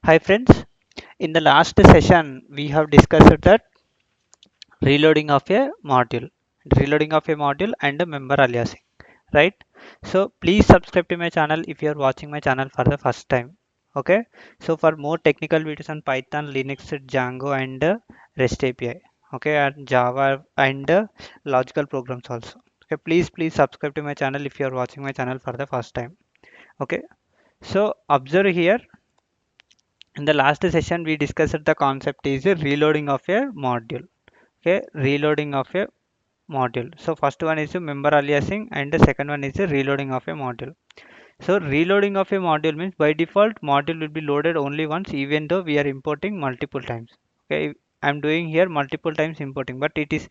Hi friends, in the last session we have discussed that reloading of a module and a member aliasing, right? So please subscribe to my channel if you are watching my channel for the first time. Okay, so for more technical videos on Python, Linux, Django, and REST API, okay, and Java and logical programs also. Okay, please subscribe to my channel if you are watching my channel for the first time. Okay, so observe here. In the last session, we discussed the concept is a reloading of a module. Okay, reloading of a module. So first one is a member aliasing and the second one is a reloading of a module. So reloading of a module means by default module will be loaded only once even though we are importing multiple times. Okay, I'm doing here multiple times importing, but it is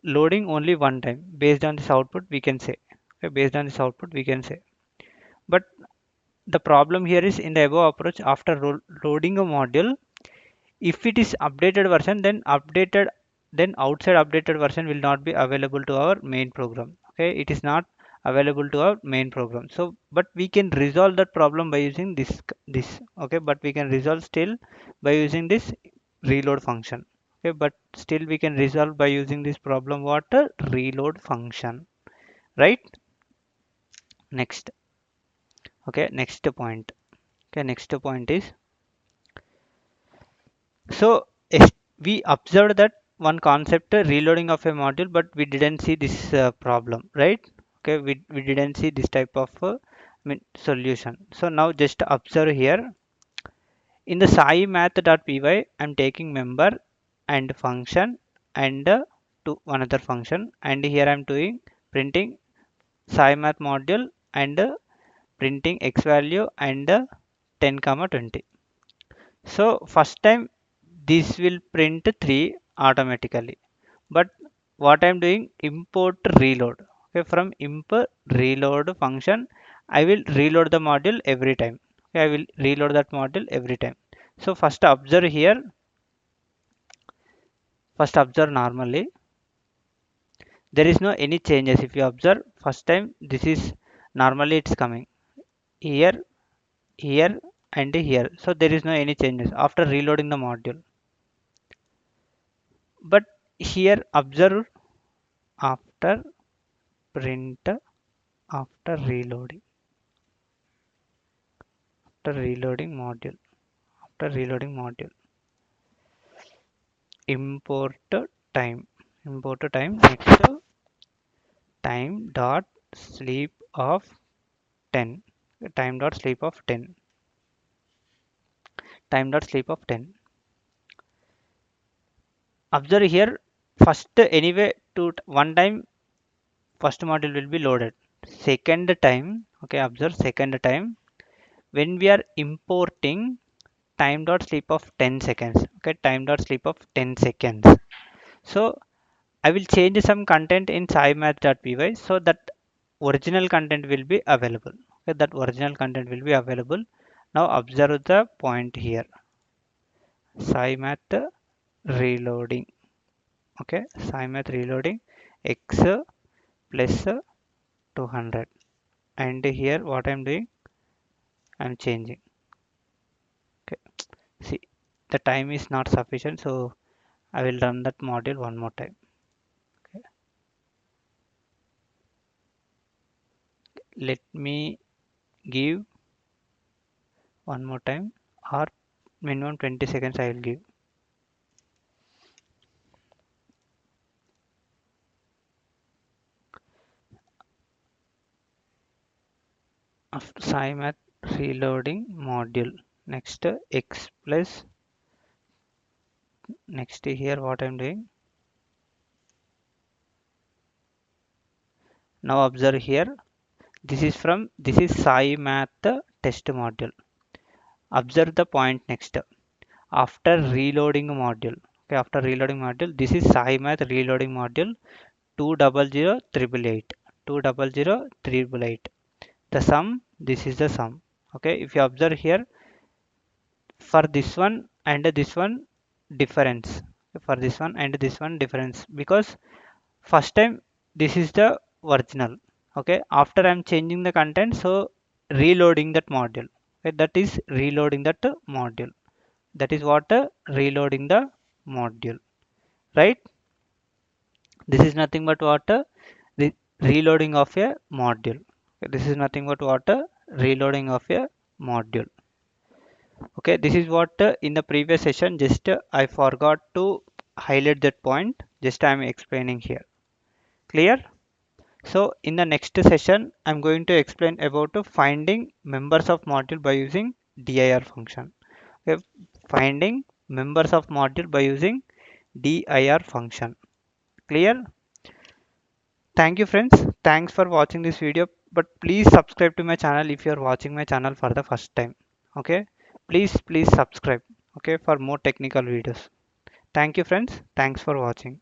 loading only one time based on this output we can say. Okay, based on this output we can say. But the problem here is in the above approach after loading a module, if it is updated version then outside updated version will not be available to our main program. Okay, it is not available to our main program. So but we can resolve that problem by using this. Okay, but we can resolve still by using this reload function. Okay, but still we can resolve by using this problem what a reload function, right? Next. Okay, next point. Okay, next point is, so we observed that one concept reloading of a module, but we didn't see this problem, right? Okay, we didn't see this type of solution. So now just observe here in the scimath.py, I'm taking member and function and to another function, and here I'm doing printing scimath module and printing x value and 10 comma 20. So first time this will print 3 automatically. But what I'm doing import reload. Okay, from import reload function, I will reload the module every time. Okay, I will reload that module every time. So first observe here. First observe normally. There is no any changes. If you observe first time, this is normally it's coming here, here, and here. So there is no any changes after reloading the module. But here observe after print after reloading module import time next time dot sleep of 10 time dot sleep of 10 time dot sleep of 10. Observe here first anyway to one time first module will be loaded. Second time, okay, observe second time when we are importing time dot sleep of 10 seconds. Okay, time dot sleep of 10 seconds. So I will change some content in scimath.py so that original content will be available. Okay, that original content will be available. Now observe the point here. Scimath reloading. Okay, scimath reloading x plus 200. And here what I'm doing, I'm changing. Okay, see the time is not sufficient, so I will run that module one more time. Okay, let me give one more time or minimum 20 seconds I will give. After scimath reloading module, next x plus, next here what I'm doing. Now observe here, this is scimath test module. Observe the point next after reloading module. Okay, after reloading module, this is scimath reloading module 200,888 200,888. The sum, this is the sum. Okay, if you observe here for this one and this one difference, for this one and this one difference, because first time this is the original. Okay, after I'm changing the content, so reloading that module. Okay, that is reloading that module. That is what reloading the module, right? This is nothing but what reloading of a module. Okay, this is nothing but what reloading of a module. Okay, this is what in the previous session just I forgot to highlight that point. Just I am explaining here. Clear? So in the next session, I'm going to explain about finding members of module by using dir function. Okay, finding members of module by using dir function. Clear? Thank you friends. Thanks for watching this video. But please subscribe to my channel if you are watching my channel for the first time. Okay? Please subscribe. Okay, for more technical videos. Thank you friends. Thanks for watching.